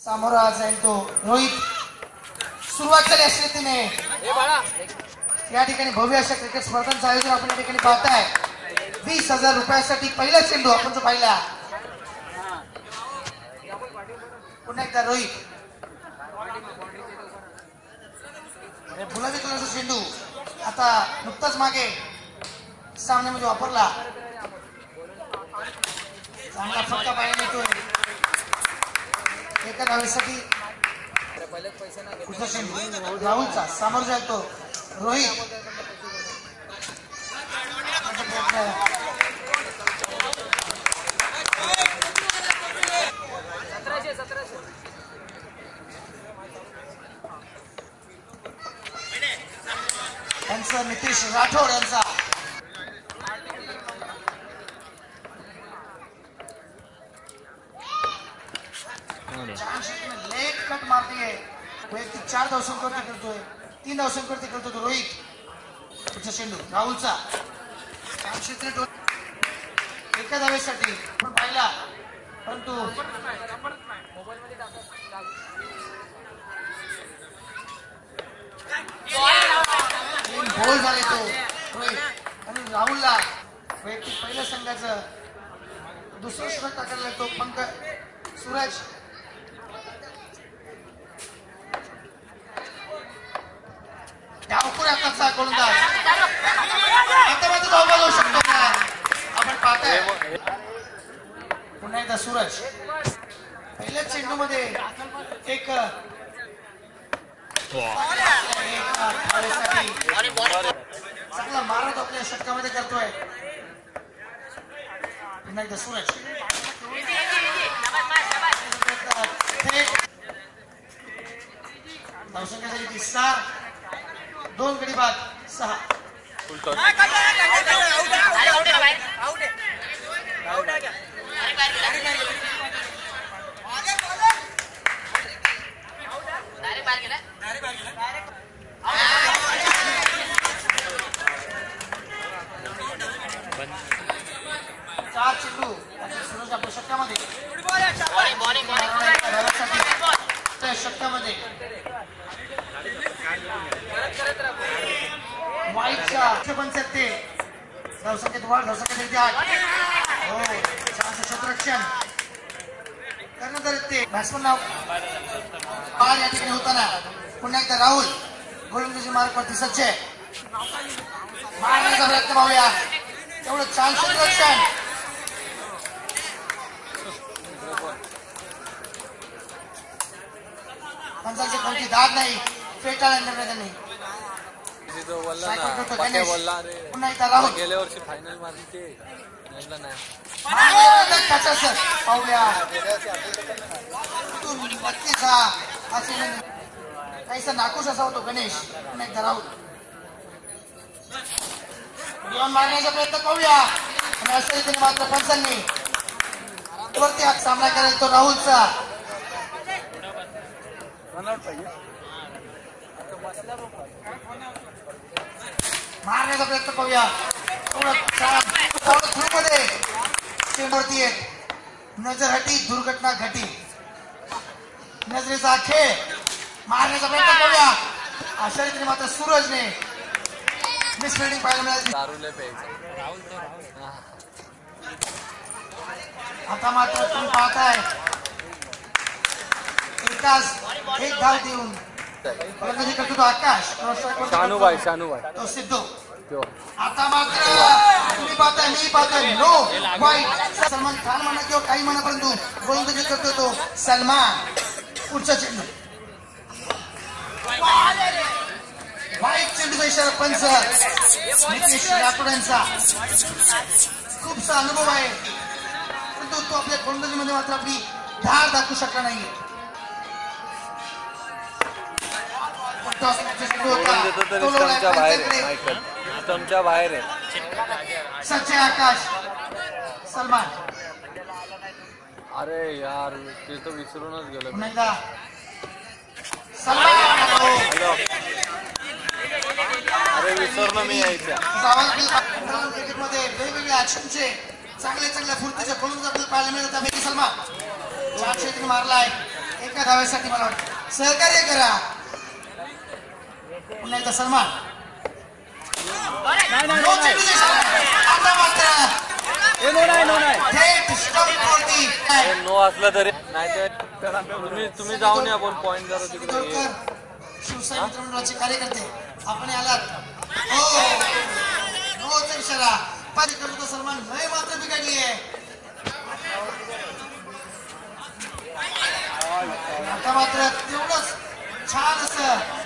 सामोरा जाईल तो रोहित. सुरुवात झाली अश्वितीने. या ठिकाणी भव्य अशा क्रिकेट स्पर्धांचं आयोजन आपण या ठिकाणी पाहताय. 20,000 रुपयासाठी पहिला चेंडू आपण जो पाहिला. पुन्हा एकदा रोहित. गुलाबी कलरचा चेंडू आता नुकताच मागे सामन्यामध्ये वापरला. चांगला फटका पाहायला मिळतोय एका धावेसाठी. राहुलचा सामोर जाईल तो रोहित. यांचा नितीश राठोड यांचा लेट कट मारतीये. वैयक्तिक 4 धावसंख्येवरती करतोय, 3 धावसंख्येवरती करतो तो रोहित. पुढचा चेंडू राहुलचा एका धावेसाठी पण पाहिला, परंतु गोल झाले तो रोहित. आणि राहुलला वैयक्तिक पहिल्या संघाचं दुसरं षटक टाकायला तो पंकज सूरज. डावपुऱ्याचा गोलंदाज आता मात्र धावा जाऊ शकतो का आपण पाहताय. पुन्हा एकदा सूरज पहिल्याच चेंडू मध्ये एक चांगला मारा तो आपल्या षटकामध्ये करतोय. पुन्हा एकदा सूरज धावसंख्येसाठी 2 गडी बाद 6. चार चेंडू सूरज आपल्या षटकामध्ये षटकामध्ये वाईटच्या पंचायत धावसंख्येत वाढ. धावसंख्येत 8. हो छानसं क्षेत्ररक्षण करण्यात आले ते बॅट्समन नाव बाल या ठिकाणी होताना. पुन्हा एकदा राहुल गोलंदाजी मार्गावरती सज्ज आहे. मारण्याचा प्रयत्न पाहूया. तेवढं छान क्षेत्ररक्षण. पंचांची कोणती दाद नाही. फेटाळला निर्णय त्यांनी. पुन्हा एकदा राहुल गेल्या वर्षी फायनल मारली ते पाहूया. काहीसा नाखुश असा होतो गणेश. पुन्हा एकदा राहुल मारण्याचा प्रयत्न पाहूया. आणि अशा रीतीने मात्र पंचांनी वरती हात सामना करायला तो राहुलचा. मारण्याचा प्रयत्न पाहूया. थ्रूमध्ये चेंडूवरती एक नजर हटी, दुर्घटना घटी. नजरेचा खेळ. मारण्याचा प्रयत्न पाहूया. अशा रीतीने मात्र सूरजने मिसफिल्डिंग पाहायला मिळाली. आता मात्र तुम्ही पाहताय एक धाव देऊन फलंदाजी करतो तो आकाश. शानूभाई तो सिद्धू. आता मात्र तुम्ही पाहताय, मी पाहतोय नो वाईट. सलमान खान म्हणा किंवा काही म्हणा, परंतु गोलंदाजी करतो तो सलमान. पुढचा चेंडू वाईट चेंडूचा इशारा पंच नितीश राठोड यांचा. खूपसा अनुभव आहे, परंतु तो आपल्या गोलंदाजीमध्ये मात्र आपली धार दाखवू शकला नाहीये. बाहेर आहे सच्चे आकाश सलमान. अरे यार ते तर विसरूनच गेलो. अरे विसरलो मी यायच्या. क्रिकेटमध्ये वेगवेगळ्या ऍक्शनचे चांगले चांगल्या फुर्तीच्या गोलंदाज आपल्याला पाहायला मिळतात. सलमान 4 मारलाय. एक एका धावेसाठी मला वाटतं सहकार्य करा. पुन्हा एकदा सन्मान. आता मात्र थेट स्टंपवरती. नो असलं तरी नाही तर तुम्ही जाऊन या बोल पॉईंट जरा तिकडे ये. शिवसेना मित्रमंडळाचे कार्यकर्ते आपण आलात. हो नोचा इशारा. पारिकरचा सन्मान लय मात्र बिघडली आहे. आता मात्र तेवढंच छान असं